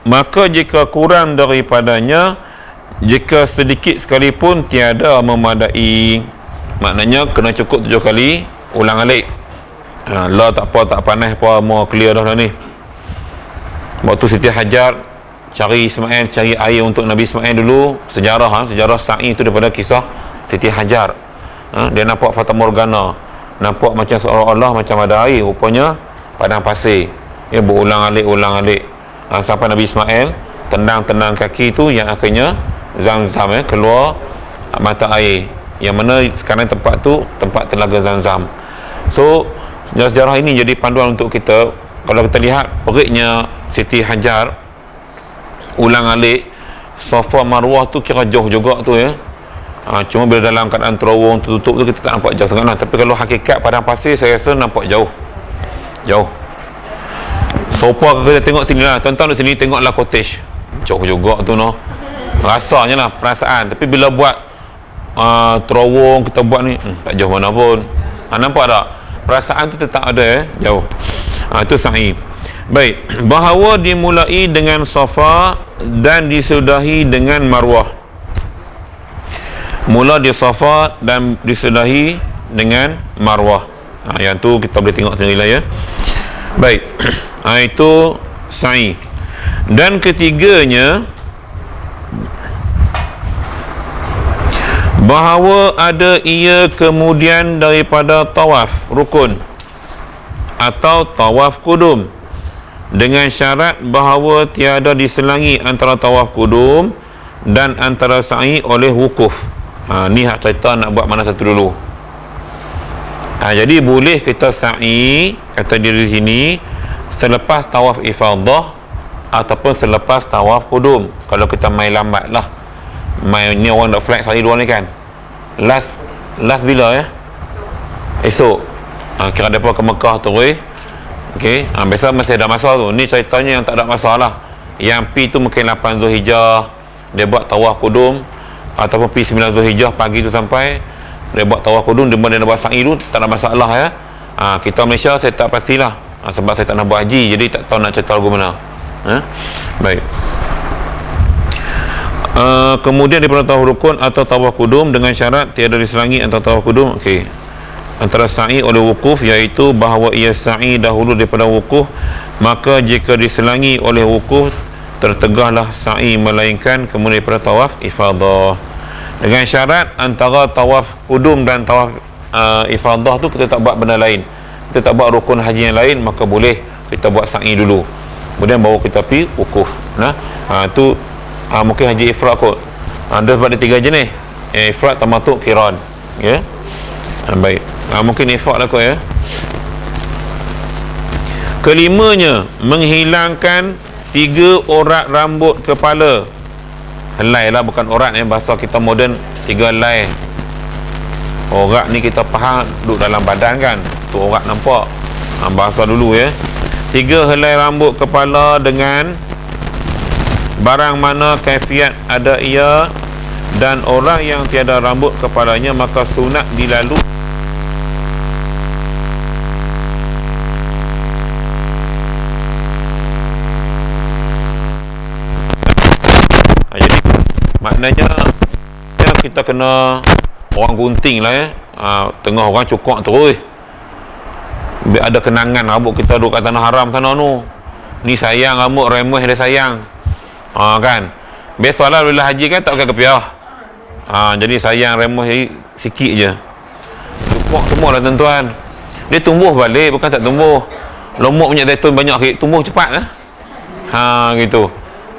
Maka jika kurang daripadanya, jika sedikit sekalipun, tiada memadai. Maknanya kena cukup 7 kali, ulang alik. Lah tak apa, tak panas apa, mau clear dah ni. Waktu Siti Hajar cari Ismail, cari air untuk Nabi Ismail dulu, sejarah sejarah sa'i itu daripada kisah Siti Hajar. Dia nampak Fata Morgana, nampak macam seolah-olah macam ada air, rupanya padang pasir. Dia berulang alik sampai Nabi Ismail tendang kaki tu, yang akhirnya Zam-Zam keluar mata air, yang mana sekarang tempat tu tempat telaga Zam-Zam. So sejarah ini jadi panduan untuk kita. Kalau kita lihat periknya Siti Hajar ulang alik Safa Marwah tu kira jauh juga tu ya. Cuma bila dalam keadaan terowong tertutup tu kita tak nampak jauh sangat lah. Tapi kalau hakikat padang pasir, saya rasa nampak jauh. Sopa kita tengok sini lah, tuan-tuan di sini tengoklah cottage, jauh juga tu rasanya lah perasaan. Tapi bila buat terowong kita buat ni, tak jauh mana pun. Nampak tak? Perasaan tu tetap ada jauh. Itu sa'i. Baik, bahawa dimulai dengan Safa dan disudahi dengan Marwah. Mula di Safa dan disudahi dengan Marwah. Yang tu kita boleh tengok sendiri lah ya. Baik. Itu sa'i. Dan ketiganya, bahawa ada ia kemudian daripada tawaf rukun atau tawaf kudum, dengan syarat bahawa tiada diselangi antara tawaf kudum dan antara sa'i oleh wukuf. Ni hak cerita nak buat mana satu dulu. Jadi boleh kita sa'i, kata dia di sini, selepas tawaf ifadah ataupun selepas tawaf kudum. Kalau kita main lambat lah, main ni orang nak flight sekali dua ni kan, last bila ya? Esok. Kira depa ke Mekah tu okey. Biasa masih ada masa tu. Ni ceritanya yang tak ada masalah. Yang pi tu mungkin 8 Zulhijjah dia buat tawaf kudum, ataupun pergi 9 Zulhijjah pagi tu sampai dia buat tawaf kudum, dia boleh buat sa'i tu, tak ada masalah ya. Kita Malaysia saya tak pastilah, sebab saya tak nak buat haji, jadi tak tahu nak cerita lagu mana. Baik. Kemudian daripada tawaf rukun atau tawaf kudum dengan syarat tiada diselangi antara tawaf kudum. Okey. Antara sa'i oleh wukuf, iaitu bahawa ia sa'i dahulu daripada wukuf, maka jika diselangi oleh wukuf tertegahlah sa'i, melainkan kemudian daripada tawaf ifadah. Dengan syarat antara tawaf kudum dan tawaf ifadah tu kita tak buat benda lain, kita tak buat rukun haji yang lain, maka boleh kita buat sa'i dulu, kemudian baru kita pergi wukuf. Tu mungkin haji ifrad kot. Ada sebab ada 3 jenis, ifrad, tamattu', qiran, ya. Baik, mungkin ifrad lah kot ya. Kelimanya, menghilangkan 3 orat rambut kepala. Helai lah, bukan orat bahasa kita moden, 3 helai. Orat ni kita faham duduk dalam badan kan, tu orat nampak. Bahasa dulu ya. 3 helai rambut kepala dengan barang mana kaifiat ada ia, dan orang yang tiada rambut kepalanya maka sunat dilalu. Jadi maknanya kita kena orang gunting lah ya. Tengah orang cukok terus, biar ada kenangan rambut kita duduk kat tanah haram sana tu. Ni sayang rambut, remeh dia sayang. Kan biasalah bila haji kan tak pakai kepiah. Jadi sayang remeh sikit je, cukok semua lah tuan-tuan. Dia tumbuh balik, bukan tak tumbuh. Lomok minyak zaitun banyak sikit, tumbuh cepat lah. Gitu.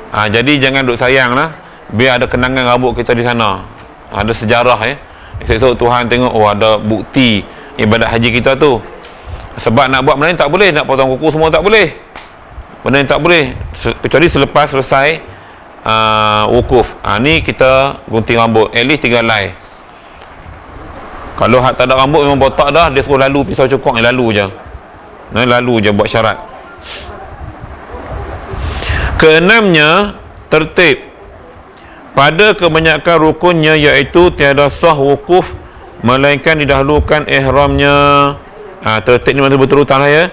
Jadi jangan duk sayang lah, biar ada kenangan rambut kita di sana, ada sejarah ya. Esok Tuhan tengok, ada bukti ibadat haji kita tu. Sebab nak buat benda ni tak boleh, nak potong kuku semua tak boleh, benda ni tak boleh, kecuali selepas selesai wukuf. Ni kita gunting rambut at least 3 helai. Kalau tak ada rambut memang botak dah, dia suruh lalu pisau cukok ni, lalu je. Lalu je buat syarat. Keenamnya, tertib. Pada kebanyakan rukunnya, iaitu tiada sah wukuf melainkan didahulukan ihramnya. Tertib ni maksud betul-betul lah ya.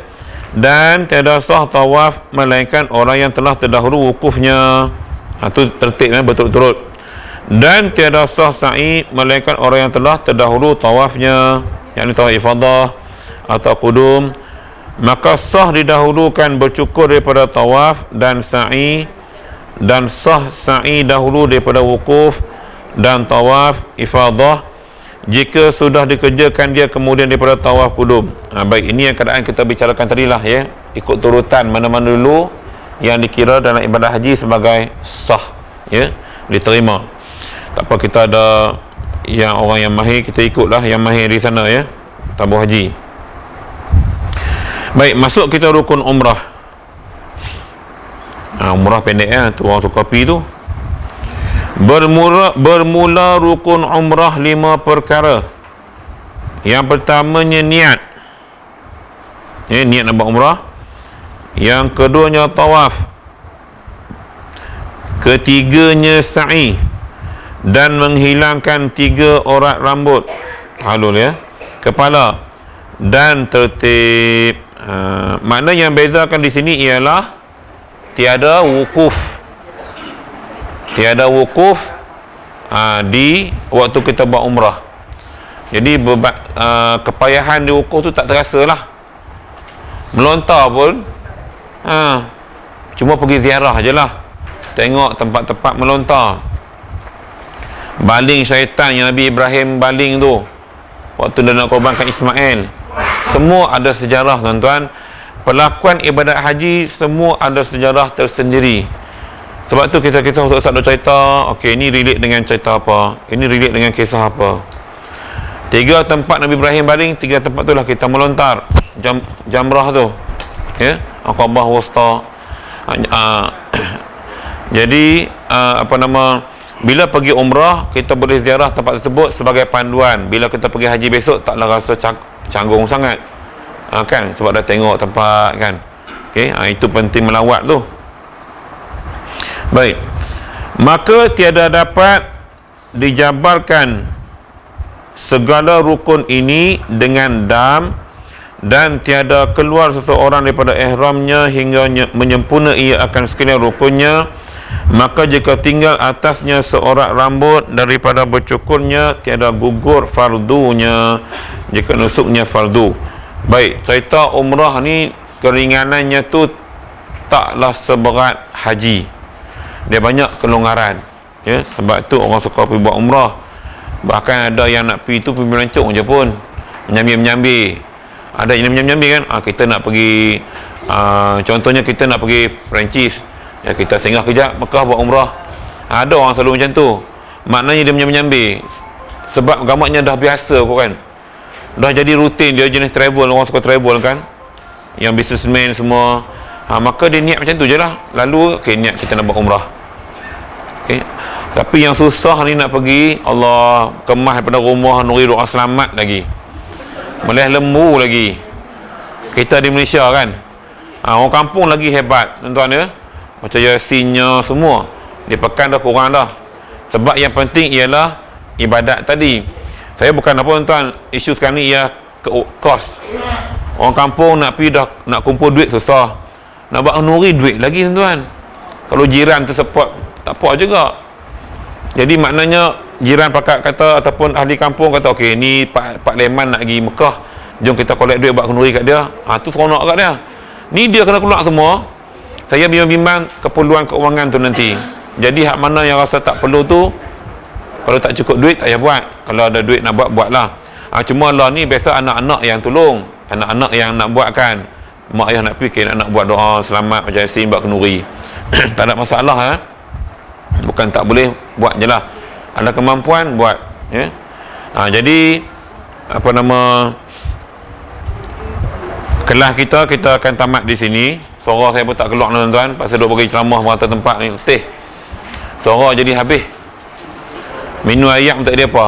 Dan tiada sah tawaf melainkan orang yang telah terdahulu wukufnya. Itu tertib betul-betul. Dan tiada sah sa'i melainkan orang yang telah terdahulu tawafnya, yakni tawaf ifadah atau kudum. Maka sah didahulukan bercukur daripada tawaf dan sa'i, dan sah sa'i dahulu daripada wukuf dan tawaf ifadah jika sudah dikerjakan dia kemudian daripada tawaf kudum. Baik, ini yang keadaan kita bicarakan tadi lah ya, ikut turutan mana-mana dulu yang dikira dalam ibadah haji sebagai sah ya, diterima. Tak apa, kita ada yang orang yang mahir, kita ikutlah yang mahir di sana ya, tabuh haji. Baik, masuk kita rukun umrah. Umrah pendek ya, tu orang suka pergi tu. Bermula rukun umrah 5 perkara. Yang pertamanya niat. Niat nak buat umrah. Yang keduanya tawaf. Ketiganya sa'i dan menghilangkan 3 orat rambut halul ya, kepala, dan tertib. Makna yang bezakan di sini ialah tiada wukuf. Tiada wukuf di waktu kita buat umrah. Jadi kepayahan di wukuf tu tak terasa lah. Melontar pun cuma pergi ziarah je lah, tengok tempat-tempat melontar. Baling syaitan yang Nabi Ibrahim baling tu waktu dia nak korbankan Ismail, semua ada sejarah tuan-tuan. Pelakuan ibadat haji semua ada sejarah tersendiri. Sebab tu kita ustaz dah cerita, okey, ini relate dengan cerita apa, ini relate dengan kisah apa. 3 tempat Nabi Ibrahim baling, 3 tempat tu lah kita melontar jamrah tu ya, Aqabah Wusta. Jadi bila pergi umrah kita boleh ziarah tempat tersebut sebagai panduan. Bila kita pergi haji besok taklah rasa canggung sangat kan, sebab dah tengok tempat kan. Okey, itu penting melawat tu. Baik, maka tiada dapat dijabarkan segala rukun ini dengan dam, dan tiada keluar seseorang daripada ihramnya hingga menyempurna ia akan sekalian rukunnya, maka jika tinggal atasnya seorak rambut daripada bercukurnya, tiada gugur fardunya jika nusuknya fardu. Baik, cerita umrah ni keringanannya tu taklah seberat haji. Dia banyak kelonggaran, ya, sebab tu orang suka pergi buat umrah. Bahkan ada yang nak pergi tu pergi merancung je pun, menyambil ada yang menyambil kan. Kita nak pergi contohnya kita nak pergi Perancis, ya, kita singgah kejap Mekah buat umrah. Ada orang selalu macam tu, maknanya dia menyambil sebab gambarnya dah biasa kau kan, dah jadi rutin, dia jenis travel, orang suka travel kan, yang businessman semua. Maka dia niat macam tu je lah, lalu niat kita nak buat umrah. Tapi yang susah ni nak pergi, Allah, kemas daripada rumah nuri doa selamat lagi, meleh lembu lagi. Kita di Malaysia kan, orang kampung lagi hebat tuan-tuan ya, macam Yasinnya semua dia pekan dah kurang dah. Sebab yang penting ialah ibadat tadi. Saya bukan apa tuan-tuan, isu sekarang ni ia kos. Orang kampung nak pergi dah, nak kumpul duit susah, nak buat nuri duit lagi tuan-tuan. Kalau jiran tersupport tak apa juga. Jadi maknanya jiran pakat kata ataupun ahli kampung kata, okey ni Pak Leman nak pergi Mekah, jom kita collect duit buat kenduri kat dia. Tu seronok kat dia. Ni dia kena keluar semua. Saya bimbang keperluan keuangan tu nanti. Jadi hak mana yang rasa tak perlu tu, kalau tak cukup duit tak payah buat. Kalau ada duit nak buat, buatlah. Cuma lah ni biasa anak-anak yang tolong, anak-anak yang nak buatkan. Mak ayah nak fikir nak buat doa selamat macam Yasin buat kenduri. Tak ada masalah bukan tak boleh, buat je lah. Ada kemampuan buat, ya. Jadi apa nama, kelas kita akan tamat di sini. Suara saya pun tak keluar tuan-tuan, pasal duk bagi ceramah merata tempat ni letih. Suara jadi habis. Minum ayam tak ada apa.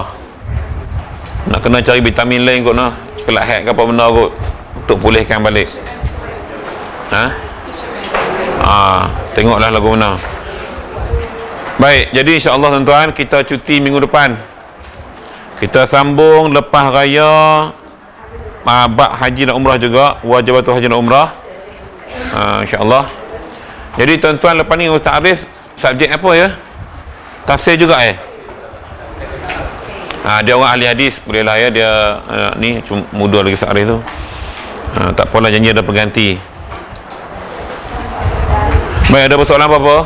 Nak kena cari vitamin lain kot nah. Kelak hack ke apa benda kot untuk pulihkan balik. Tengoklah lagu mana. Baik, jadi insya-Allah tuan-tuan, kita cuti minggu depan. Kita sambung lepas raya bab haji dan umrah juga, wajibatul haji dan umrah. Insya-Allah. Jadi tuan-tuan, lepas ni Ustaz Arif subjek apa ya? Tafsir juga dia orang ahli hadis, bolehlah ya dia ni muda lagi Ustaz Arif tu. Tak apalah, janji ada pengganti. Baik, ada persoalan apa-apa?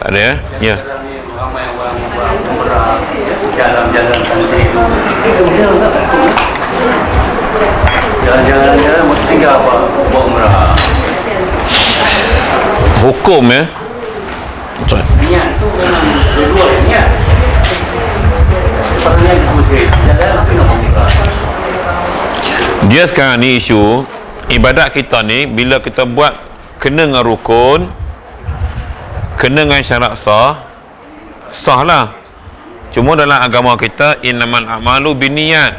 Tak ada ya? Ya. Ramai orang umrah jalan-jalan sana itu. Jalan-jalan mesti tinggal apa? Buat umrah. Hukum ya? Niat tu memang dua niat. Pasalnya mesti jalan apa nak umrah. Dia sekarang ni isu ibadat kita ni, bila kita buat kena dengan rukun, kena dengan syarat sah lah. Cuma dalam agama kita innamal a'malu binniyat.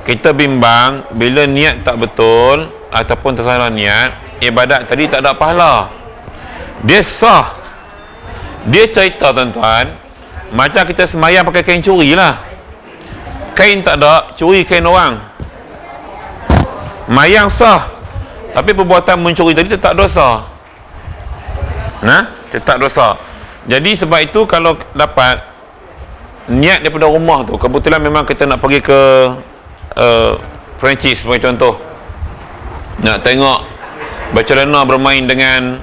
Kita bimbang bila niat tak betul ataupun tersalah niat, ibadat tadi tak ada pahala. Dia sah. Dia cerita tuan-tuan, macam kita semayang pakai kain curi lah. Kain tak ada, curi kain orang. Mayang sah, tapi perbuatan mencuri tadi tetap dosa. Tetap dosa. Jadi sebab itu kalau dapat niat daripada rumah tu, kebetulan memang kita nak pergi ke Perancis sebagai contoh, nak tengok Barcelona bermain dengan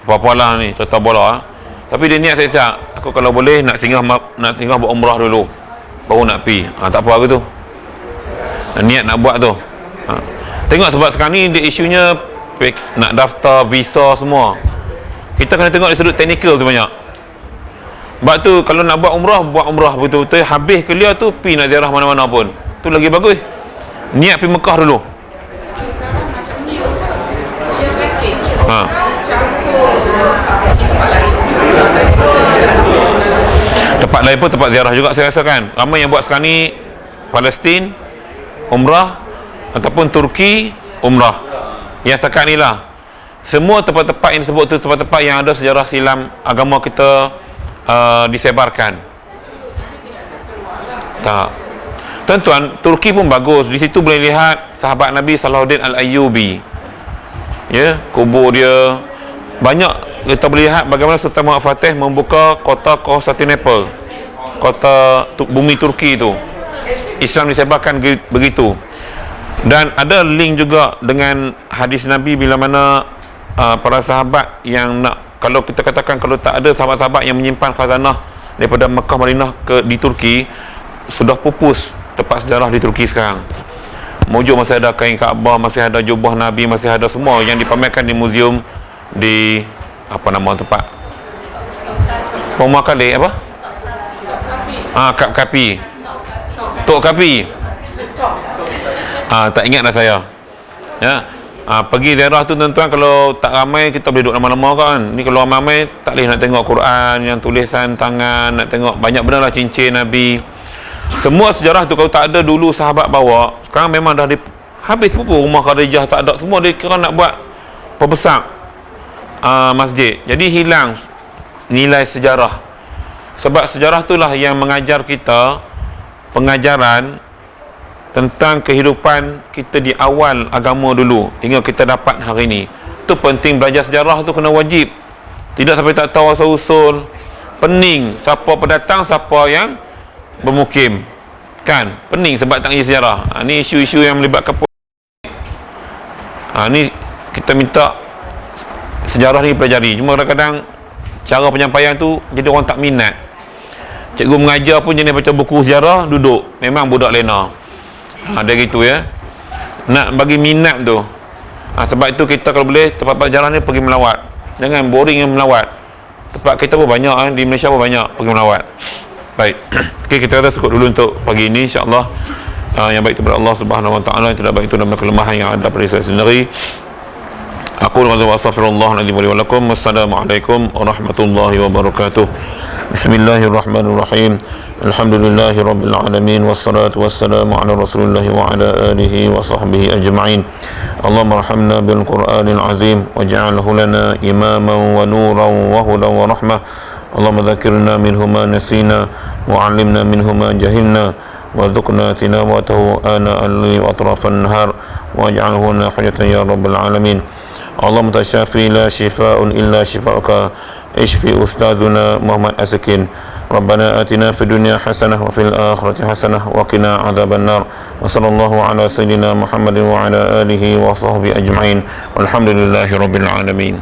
apa-apalah ni, contoh bola. Tapi dia niat saya, aku kalau boleh nak singgah buat umrah dulu, baru nak pergi. Tak apa aku tu, niat nak buat tu. Tengok sebab sekarang ni dia isunya nak daftar visa semua. Kita kena tengok dari sudut teknikal tu banyak. Sebab tu kalau nak buat umrah betul-betul habis clear tu, pergi nak ziarah mana-mana pun tu lagi bagus. Niat pergi Mekah dulu. Sekarang macam ni Ustaz, dia package tempat lain pun tempat ziarah juga saya rasa kan. Ramai yang buat sekarang ni Palestin umrah ataupun Turki umrah. Yang setakat ni lah, semua tempat-tempat yang disebut tu tempat-tempat yang ada sejarah silam agama kita, disebarkan. Tak. Tuan-tuan, Turki pun bagus. Di situ boleh lihat sahabat Nabi Salahuddin Al-Ayyubi. Ya, kubur dia. Banyak kita boleh lihat bagaimana Sultan Muhammad Fatih membuka kota Konstantinopel, kota bumi Turki itu. Islam disebarkan begitu. Dan ada link juga dengan hadis Nabi bila mana para sahabat yang nak, kalau kita katakan kalau tak ada sahabat-sahabat yang menyimpan khazanah daripada Mekah Madinah di Turki, sudah pupus tempat sejarah di Turki sekarang. Mujuk masih ada kain Kaabah, masih ada jubah Nabi, masih ada semua yang dipamerkan di muzium di apa nama tempat Pemuakali apa? Kap Kapi. Tok Kapi. Tak ingat dah saya. Ya. Pergi daerah tu tuan-tuan, kalau tak ramai kita boleh duduk lama-lama kan. Ni kalau ramai tak boleh nak tengok Quran yang tulisan tangan, nak tengok banyak benda lah, cincin Nabi. Semua sejarah tu kalau tak ada dulu sahabat bawa, sekarang memang dah habis pupus rumah Khadijah, tak ada. Semua dia kira nak buat perbesar masjid. Jadi hilang nilai sejarah. Sebab sejarah itulah yang mengajar kita pengajaran tentang kehidupan kita di awal agama dulu hingga kita dapat hari ini. Itu penting, belajar sejarah tu kena wajib. Tidak sampai tak tahu asal-usul. Pening siapa pendatang, siapa yang bermukim. Kan? Pening sebab tak ngerti sejarah. Ni isu-isu yang melibatkan politik. Ni kita minta sejarah ni pelajari. Cuma kadang-kadang cara penyampaian tu jadi orang tak minat. Cikgu mengajar pun jenis baca buku sejarah, duduk. Memang budak lena. Ada gitu ya. Nak bagi minat tu. Sebab itu kita kalau boleh tempat sejarah ni pergi melawat. Jangan boring yang melawat. Tempat kita pun banyak, di Malaysia pun banyak pergi melawat. Baik. Okey, kita kata cukup dulu untuk pagi ini, insya-Allah. Yang baik itu daripada Allah Subhanahu Wa Taala, yang tidak baik itu daripada kelemahan yang ada pada saya sendiri. Aku wa astaghfirullah alazim wa lakum. Wassalamualaikum warahmatullahi wabarakatuh. Bismillahirrahmanirrahim. Alhamdulillahirabbil alamin, wassalatu wassalamu ala Rasulillah wa ala alihi wa sahbihi ajma'in. Allahumma arhamna bil Qur'anil azim waj'alhu lana imaman wa nuran wa hudan wa rahmah. Allahumma dzakirna minhu ma nasina wa 'allimna minhu ma jahilna warzuqna tilawatahu ana al-layli wa atrafan nahar waj'alhu lana hujjatan ya rabbal alamin. Allahumma tasyafi la shifaa'un illa shifaa'uka ishfi ustadzuna Muhammad Askin. Rabbana atina fid dunya hasanah wa fil akhirati hasanah wa qina adzaban nar. Wa sallallahu ala sayyidina Muhammadin wa ala alihi wa sahbihi ajma'in. Walhamdulillahi rabbil alamin.